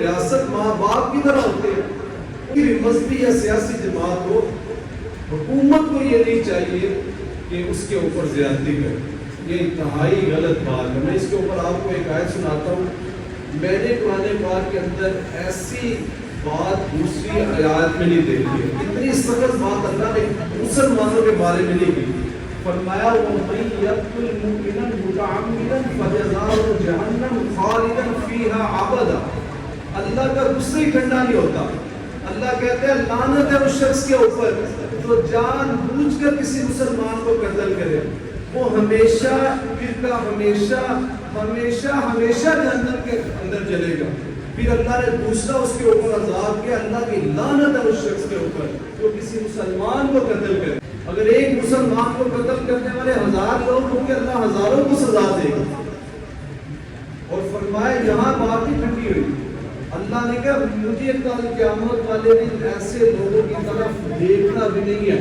ریاست ماں باپ کی طرح ہوتے ہیں. کوئی مذہبی یا سیاسی جماعت ہو، حکومت کو یہ نہیں چاہیے کہ اس کے اوپر زیادتی کرے. یہ انتہائی غلط بات ہے. میں اس کے اوپر آپ کو ایک آیت سناتا ہوں. میں نے قرآن پاک کے اندر ایسی بات دوسری آیات میں نہیں دیکھی ہے. اتنی سخت بات اللہ نے مسلمانوں کے بارے میں نہیں کی. فرمایا وَمَن يَقْتُلْ مُؤْمِنًا مُتَعَمِّدًا فَجَزَاؤُهُ جَهَنَّمُ خَالِدًا فِيهَا أَبَدًا. اللہ کا غصہ ہی ٹھنڈا نہیں ہوتا. اللہ کہتے ہیں لعنت ہے اس شخص کے اوپر جو جان بوجھ کر کسی مسلمان کو قتل کرے. وہ ہمیشہ ہمیشہ جہنم کے اندر جلے گا. پھر اللہ نے دوسرا اس کے اوپر عذاب کیا. اللہ کی لعنت ہے اس شخص کے اوپر جو کسی مسلمان کو قتل کرے. اگر ایک مسلمان کو قتل کرنے والے 1000 لوگ ہوں گے اللہ ہزاروں کو سزا دے گا. اور فرمایا یہاں بات ہی ٹھنڈی ہوئی. اللہ نے کہا مجھے کل قیامت والے دن ایسے لوگوں کی طرف دیکھنا بھی نہیں ہے.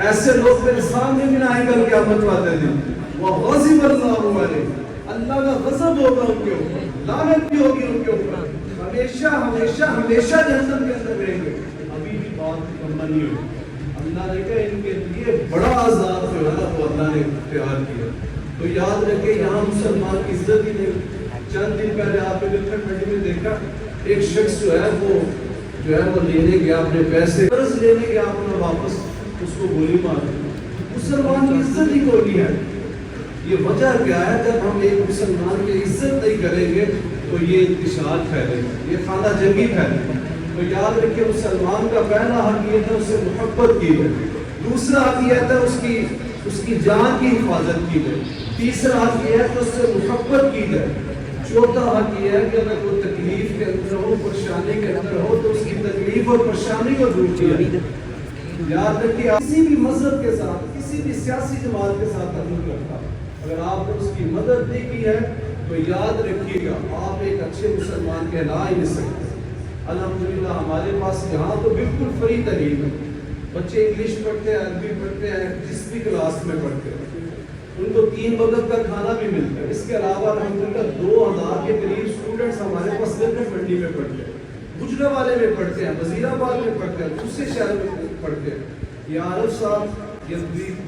ایسے لوگ میرے سامنے بھی نہ آئیں گے قیامت والے دن. وغضب اللہ علیہ. اللہ کا غضب ہوگا ان کے اوپر, لعنت بھی ہوگی ان کے اوپر. ہمیشہ جہنم کے اندر رہیں گے. ابھی بھی بات مکمل نہیں ہوئی. اللہ نے کہا ان کے لیے بڑا عذاب جو ہے وہ اللہ نے تیار کیا. تو یاد رکھیں یہاں مسلمان کی عزت ہی نہیں. چند دن پہلے آپ نے منڈی میں دیکھا ایک شخص جو ہے وہ لینے گیا اپنے پیسے قرض لینے گیا, اپنا واپس اس کو گولی مار دی. مسلمان کی عزت ہی کوئی نہیں ہے. یہ وجہ کیا ہے؟ جب ہم ایک مسلمان کی عزت نہیں کریں گے تو یہ انتشار پھیلے گا, یہ خانہ جنگی پھیلے گا. تو یاد رکھیے مسلمان کا پہلا حق یہ تھا اس سے محبت کی جائے. دوسرا حق یہ تھا اس کی جان کی حفاظت کی جائے. تیسرا حق یہ ہے کہ اس سے محبت کی جائے. چوتھا حق یہ ہے کہ اگر کوئی تکلیف کے اندر ہو, پریشانی کے اندر ہو تو اس کی تکلیف اور پریشانی کو دور کیا جائے. یاد رکھیے کسی بھی مذہب کے ساتھ, کسی بھی سیاسی جماعت کے ساتھ تعلق رکھتا, اگر آپ نے اس کی مدد نہیں کی ہے تو یاد رکھیے گا آپ ایک اچھے مسلمان کہلا ہی نہیں سکتے. الحمدللہ ہمارے پاس یہاں تو بالکل فری تعلیم ہے. بچے انگلش پڑھتے ہیں, عربی پڑھتے ہیں, جس بھی کلاس میں پڑھتے ہیں. ان کو 3 وقت کا کھانا بھی ملتا ہے. اس کے علاوہ الحمدللہ 2000 کے قریب اسٹوڈنٹس ہمارے پاس گرگن منڈی میں پڑھتے ہیں, گجرانوالے میں پڑھتے ہیں, وزیر آباد میں پڑھتے ہیں, دوسرے شہر میں پڑھتے ہیں. یا عارف صاحب یا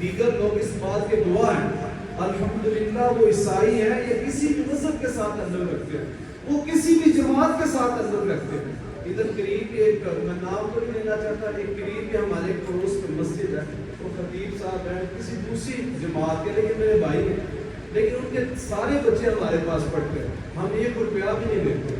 دیگر لوگ اس بات کے گواہ ہیں الحمدللہ وہ عیسائی ہیں یا کسی بھی مذہب کے ساتھ تعلق رکھتے ہیں, وہ کسی بھی جماعت کے ساتھ تعلق رکھتے ہیں. ادھر قریب ایک, میں نام تو نہیں لینا چاہتا, ایک قریب کے ہمارے پڑوس میں مسجد ہے, وہ خطیب صاحب ہیں کسی دوسری جماعت کے, لیکن میرے بھائی ہیں, لیکن ان کے سارے بچے ہمارے پاس پڑھتے ہیں. ہم 1 روپیہ بھی نہیں دیتے.